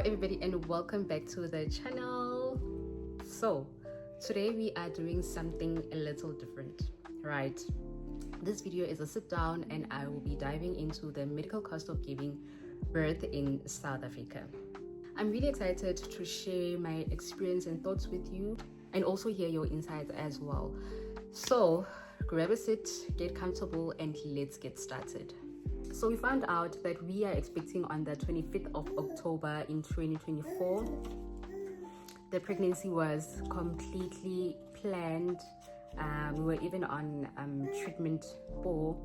everybody and welcome back to the channel. So today we are doing something a little different, right? This video is a sit down and I will be diving into the medical cost of giving birth in South Africa. I'm really excited to share my experience and thoughts with you and also hear your insights as well. So grab a seat, get comfortable, and let's get started. So we found out that we are expecting on the 25th of October in 2024. The pregnancy was completely planned. We were even on treatment for,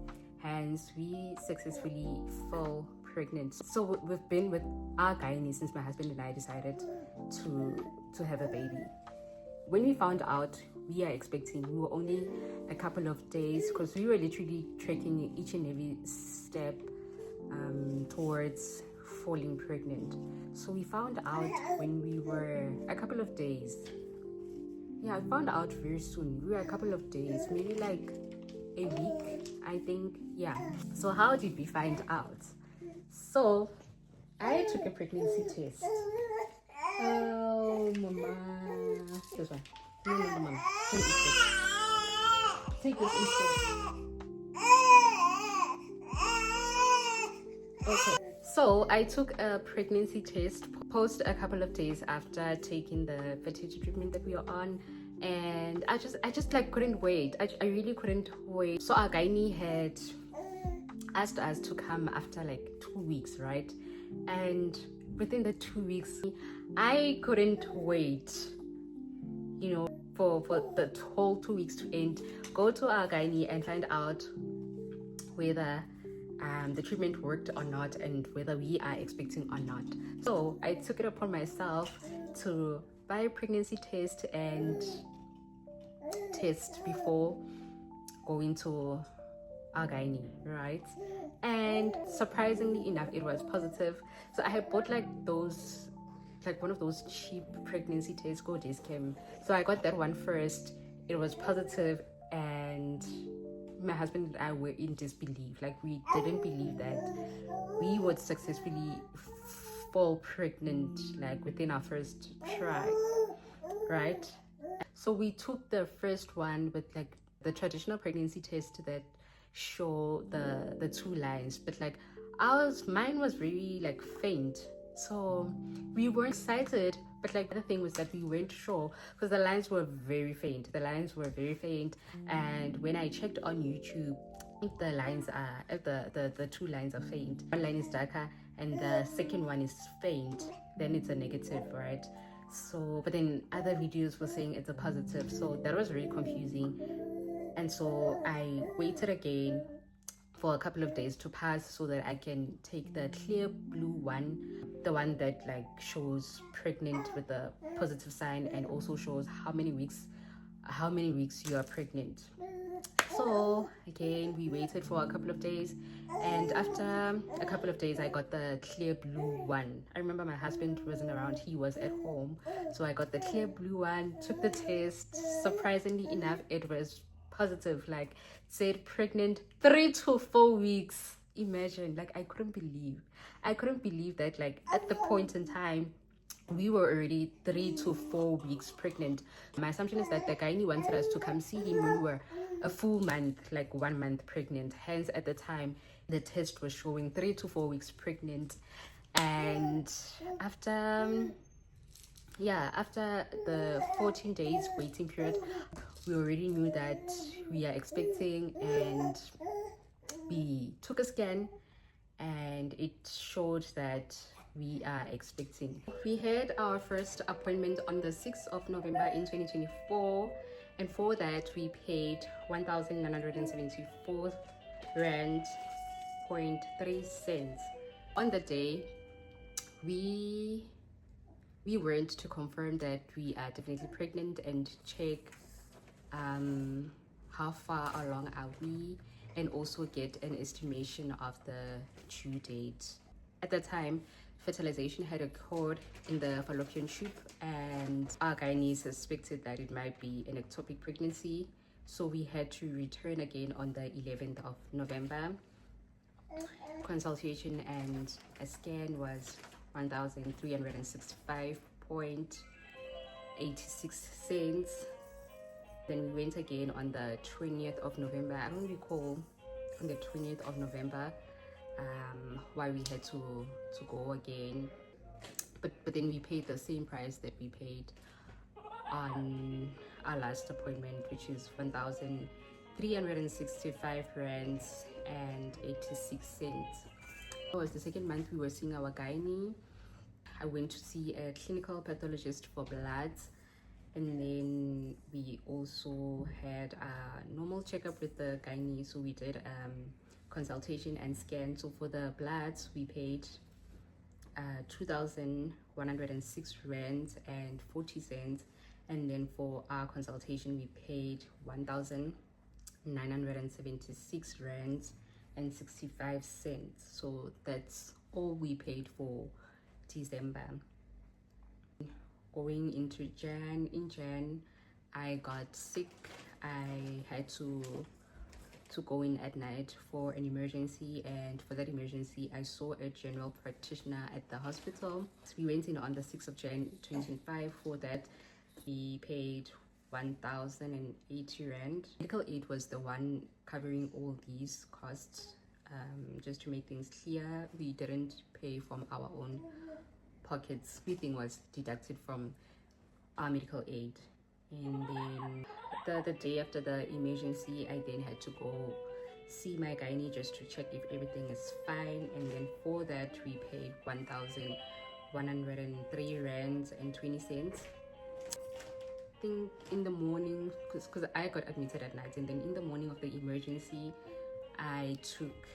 hence we successfully fell pregnant. So we've been with our gynae since my husband and I decided to have a baby. When we found out we are expecting, we were only a couple of days, because we were literally tracking each and every step towards falling pregnant. So we found out when we were a couple of days. Yeah, I found out very soon. We were a couple of days, maybe like a week, I think. Yeah. So how did we find out? So I took a pregnancy test. Oh, mama. This one. No, mama. Take this instead. Okay. So I took a pregnancy test post a couple of days after taking the fertility treatment that we are on, and I just like couldn't wait. I really couldn't wait. So our gynae had asked us to come after like 2 weeks, right? And within the 2 weeks, I couldn't wait, for the whole 2 weeks to end, go to our gynae and find out whether the treatment worked or not and whether we are expecting or not. So I took it upon myself to buy a pregnancy test and test before going to our gynae, right? And surprisingly enough, it was positive. So I had bought one of those cheap pregnancy tests, go Discam. So I got that one first. It was positive, and my husband and I were in disbelief. Like, we didn't believe that we would successfully fall pregnant like within our first try, right? So we took the first one with like the traditional pregnancy test that show the two lines, but like mine was very like faint. So we were excited, but like the thing was that we weren't sure because the lines were very faint. And when I checked on YouTube, if the lines are, if the two lines are faint, one line is darker and the second one is faint, then it's a negative, right? So but then other videos were saying it's a positive, so that was very confusing. And so I waited again for a couple of days to pass so that I can take the clear blue one, the one that like shows pregnant with the positive sign and also shows how many weeks you are pregnant. So again, we waited for a couple of days, and after a couple of days I got the clear blue one. I remember my husband wasn't around, he was at home, so I got the clear blue one, took the test. Surprisingly enough, it was positive, like said pregnant 3 to 4 weeks. Imagine, like I couldn't believe that like at the point in time we were already 3 to 4 weeks pregnant. My assumption is that the gynae wanted us to come see him when we were a full month, like 1 month pregnant. Hence at the time the test was showing 3 to 4 weeks pregnant. And after the 14 days waiting period, we already knew that we are expecting, and we took a scan and it showed that we are expecting. We had our first appointment on the 6th of November in 2024, and for that we paid 1,974 rand 0.3 on the day. We went to confirm that we are definitely pregnant and check how far along are we, and also get an estimation of the due date. At the time, fertilization had occurred in the fallopian tube, and our gynae suspected that it might be an ectopic pregnancy, so we had to return again on the 11th of November. Consultation and a scan was 1,365.86. Then we went again on the 20th of November. I don't recall on the 20th of November why we had to go again, but then we paid the same price that we paid on our last appointment, which is 1,365 rands and 86 cents. It was the second month we were seeing our gynae. I went to see a clinical pathologist for bloods, and then we also had a normal checkup with the gynae. So we did consultation and scan. So for the bloods we paid 2,106 rands and 40 cents, and then for our consultation we paid 1,976 rands and 65 cents. So that's all we paid for December. Going into in Jan, I got sick. I had to go in at night for an emergency, and for that emergency I saw a general practitioner at the hospital. So we went in on the 6th of Jan 2025. For that we paid 1,080 rand. Medical aid was the one covering all these costs. Just to make things clear, we didn't pay from our own pockets. Everything was deducted from our medical aid. And then the day after the emergency, I then had to go see my gynae just to check if everything is fine. And then for that we paid 1,103 rands and 20 cents. I think in the morning, because I got admitted at night, and then in the morning of the emergency I took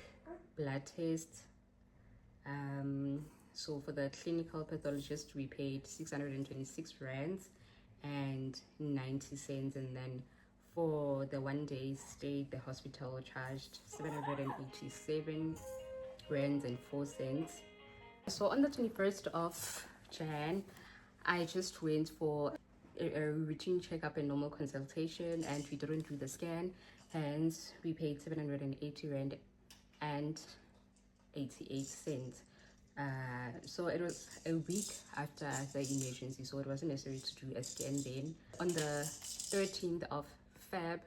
blood tests. So for the clinical pathologist we paid 626 rands and 90 cents, and then for the 1 day stay the hospital charged 787 rands and 4 cents. So on the 21st of Jan, I just went for a routine checkup and normal consultation, and we didn't do the scan, hence we paid 780 rand and 88 cents. So it was a week after the emergency, so it wasn't necessary to do a scan then. On the 13th of Feb,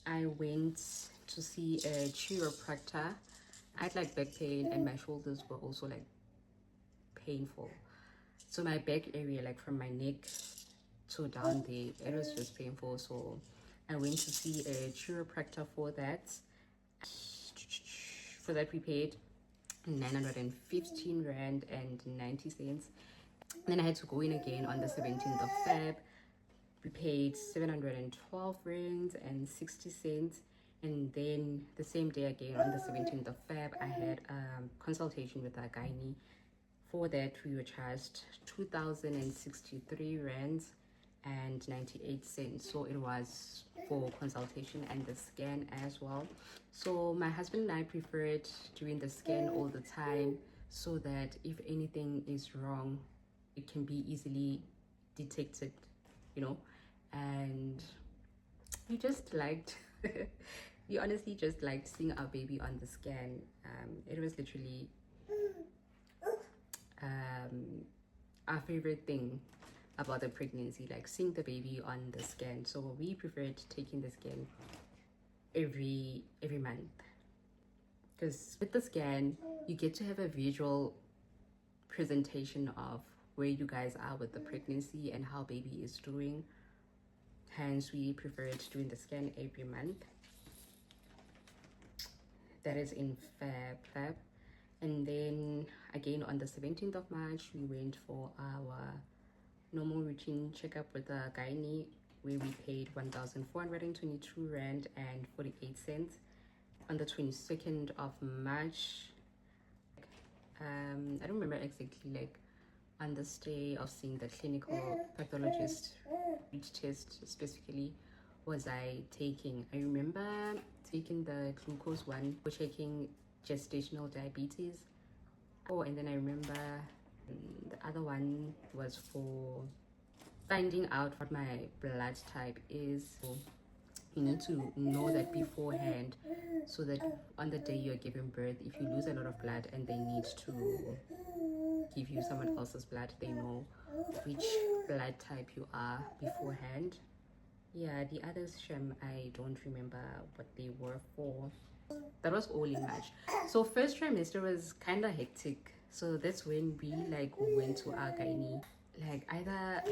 I went to see a chiropractor. I had like back pain, and my shoulders were also like painful. So my back area, like from my neck to down there, it was just painful. So I went to see a chiropractor for that. For that we paid 915 rand and 90 cents. Then I had to go in again on the 17th of Feb. We paid 712 rands and 60 cents. And then the same day again on the 17th of Feb, I had a consultation with our gynae. For that we were charged 2,063 rands and 98 cents. So it was for consultation and the scan as well. So my husband and I preferred doing the scan all the time, so that if anything is wrong it can be easily detected, you know. And we just liked we honestly just liked seeing our baby on the scan. It was literally our favorite thing about the pregnancy, like seeing the baby on the scan. So we preferred taking the scan every month, because with the scan you get to have a visual presentation of where you guys are with the pregnancy and how baby is doing. Hence we preferred doing the scan every month. That is in Feb. And then again on the 17th of March we went for our normal routine checkup with the gynae, where we paid 1,422 rand and 48 cents. On the 22nd of March, I don't remember exactly, like on this day of seeing the clinical pathologist, which test specifically was I taking. I remember taking the glucose one for checking gestational diabetes. Oh, and then I remember the other one was for finding out what my blood type is. So you need to know that beforehand, so that on the day you're giving birth, if you lose a lot of blood and they need to give you someone else's blood, they know which blood type you are beforehand. Yeah, the others, Shem, I don't remember what they were for. That was all in March. So first trimester was kind of hectic. So that's when we like went to our gynae, like either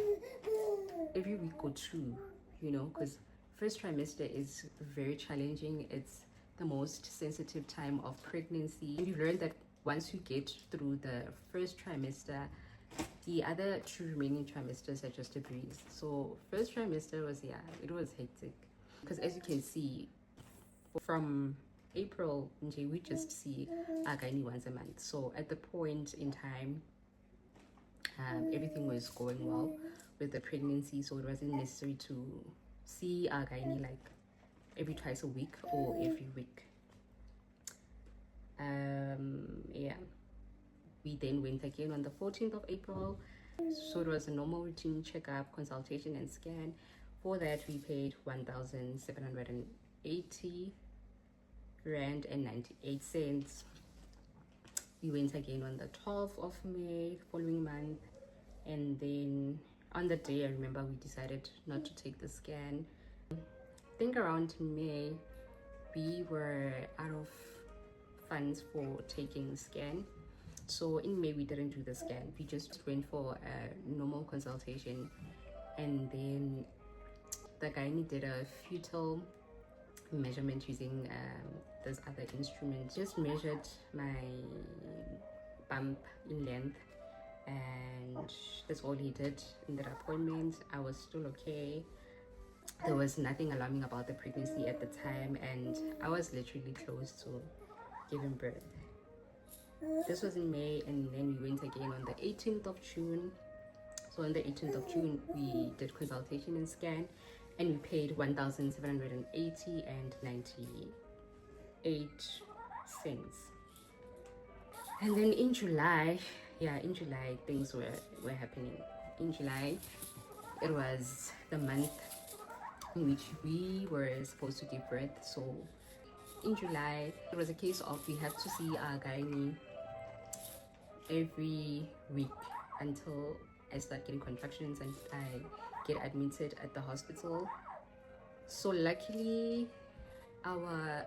every week or two, you know, because first trimester is very challenging. It's the most sensitive time of pregnancy. And you learn that once you get through the first trimester, the other two remaining trimesters are just a breeze. So first trimester was, yeah, it was hectic, because as you can see, from April, we just see our gynae once a month. So at the point in time, everything was going well with the pregnancy, so it wasn't necessary to see our gynae like every twice a week or every week. Yeah, we then went again on the 14th of April. So it was a normal routine checkup, consultation, and scan. For that, we paid 1,780 rand and 98 cents. We went again on the 12th of May, following month, and then on the day, I remember we decided not to take the scan. I think around May, we were out of funds for taking the scan. So in May, we didn't do the scan. We just went for a normal consultation, and then the gynae did a fetal measurement using this other instrument. Just measured my bump in length, and that's all he did in that appointment. I was still okay. There was nothing alarming about the pregnancy at the time, and I was literally close to giving birth. This was in May, and then we went again on the 18th of June. So on the 18th of June, we did consultation and scan, and we paid 1,780 and 98 cents. And then in July, things were happening. In July, it was the month in which we were supposed to give birth. So in July, it was a case of we had to see our gynae every week until I start getting contractions and I get admitted at the hospital. So luckily, our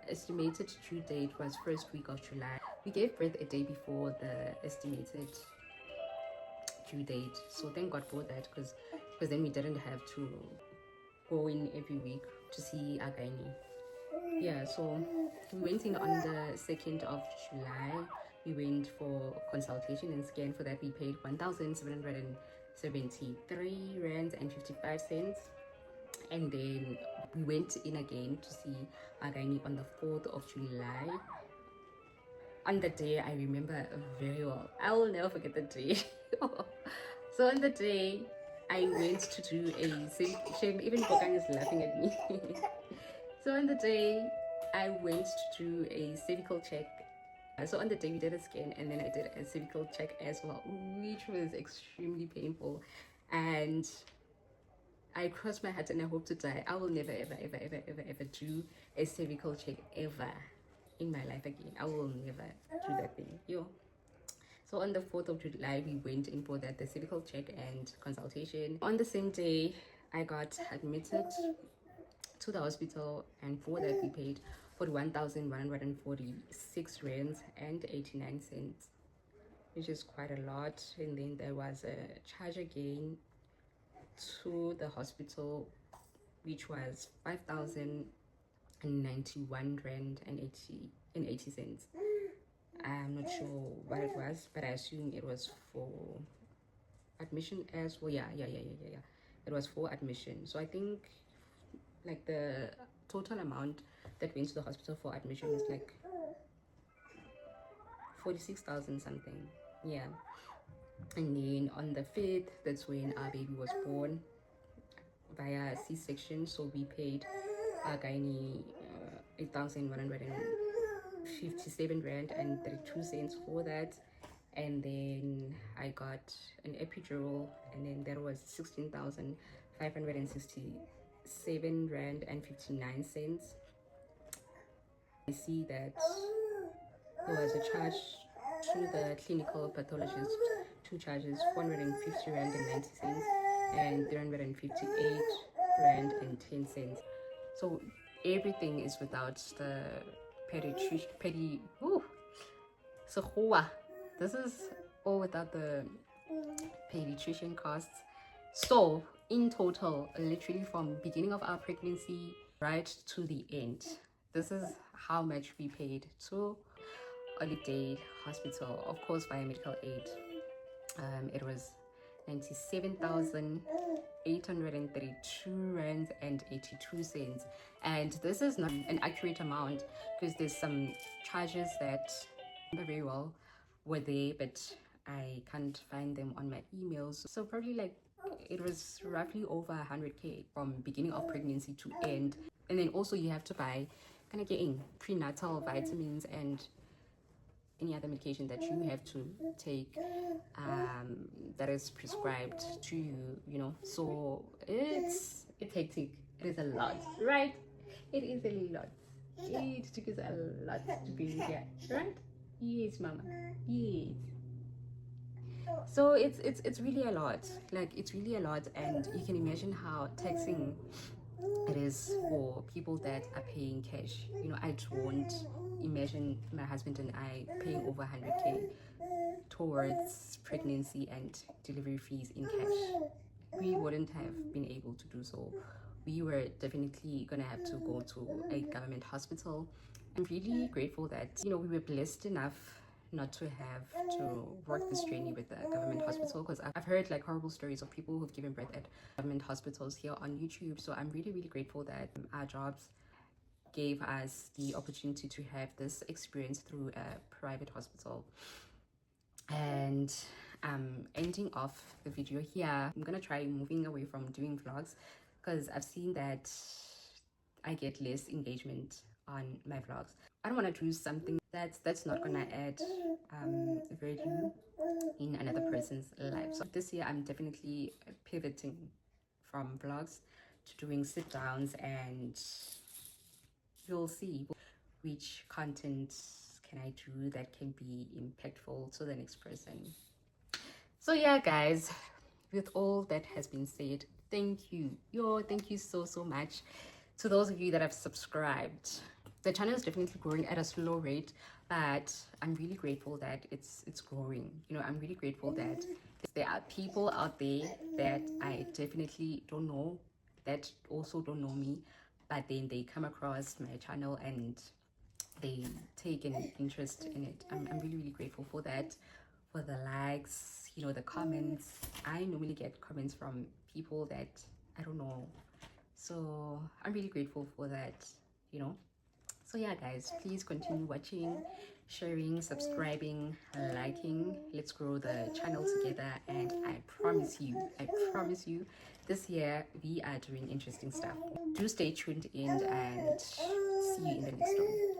estimated due date was first week of July. We gave birth a day before the estimated due date. So thank God for that, because then we didn't have to go in every week to see our gynae. Yeah, so we went in on the 2nd of July. We went for consultation and scan. For that, we paid 1,773 rand and 55 cents. And then we went in again to see our gynae on the 4th of July. On the day, I remember very well. I will never forget the day. So on the day, I went to do a shame. Even Bokang is laughing at me. So on the day, I went to do a cervical check. So on the day, we did a scan, and then I did a cervical check as well, which was extremely painful. And I crossed my heart and I hope to die. I will never, ever do a cervical check ever in my life again. I will never do that thing. So on the 4th of July, we went in for that, the cervical check and consultation. On the same day, I got admitted to the hospital, and for that we paid 41,146 rands and 89 cents, which is quite a lot. And then there was a charge again to the hospital, which was 5,091 rand and 80 cents. I'm not sure what it was, but I assume it was for admission as well. Yeah. It was for admission. So I think like the total amount that went to the hospital for admission is like 46,000 something. Yeah. And then on the 5th, that's when our baby was born via C-section. So we paid our gynae 8,157 rand and 32 cents for that. And then I got an epidural, and then there was 16,567 rand and 59 cents. I see that there was a charge to the clinical pathologist, two charges, 450 rand and 90 cents and 358 rand and 10 cents. So everything is without the this is all without the pediatrician costs. So in total, literally from beginning of our pregnancy right to the end, this is how much we paid to Holiday Hospital, of course via medical aid. It was 97,832 rand and 82 cents, and this is not an accurate amount because there's some charges that I remember very well were there, but I can't find them on my emails. So probably like it was roughly over 100k from beginning of pregnancy to end. And then also you have to buy kind of getting prenatal vitamins and any other medication that you have to take that is prescribed to you, you know. So it's hectic. It is a lot, right? It is a lot. It took us a lot to be here, right? Yes, mama. Yes. So it's really a lot. Like it's really a lot, and you can imagine how taxing it is for people that are paying cash. You know, I don't imagine my husband and I paying over 100k towards pregnancy and delivery fees in cash. We wouldn't have been able to do so. We were definitely gonna have to go to a government hospital. I'm really grateful that, you know, we were blessed enough not to have to work this journey with the government hospital, because I've heard like horrible stories of people who've given birth at government hospitals here on YouTube. So I'm really grateful that our jobs gave us the opportunity to have this experience through a private hospital. And ending off the video here, I'm gonna try moving away from doing vlogs because I've seen that I get less engagement on my vlogs. I don't want to do something that's not gonna add value in another person's life. So this year I'm definitely pivoting from vlogs to doing sit downs, and you'll see which content can I do that can be impactful to the next person. So yeah guys, with all that has been said, thank you so much to those of you that have subscribed. The channel is definitely growing at a slow rate, but I'm really grateful that it's growing. You know, I'm really grateful that there are people out there that I definitely don't know, that also don't know me, but then they come across my channel and they take an interest in it. I'm really grateful for that, for the likes, you know, the comments. I normally get comments from people that I don't know, so I'm really grateful for that, you know. So yeah guys, please continue watching, sharing, subscribing, liking. Let's grow the channel together, and I promise you this year we are doing interesting stuff. Do stay tuned in, and see you in the next one.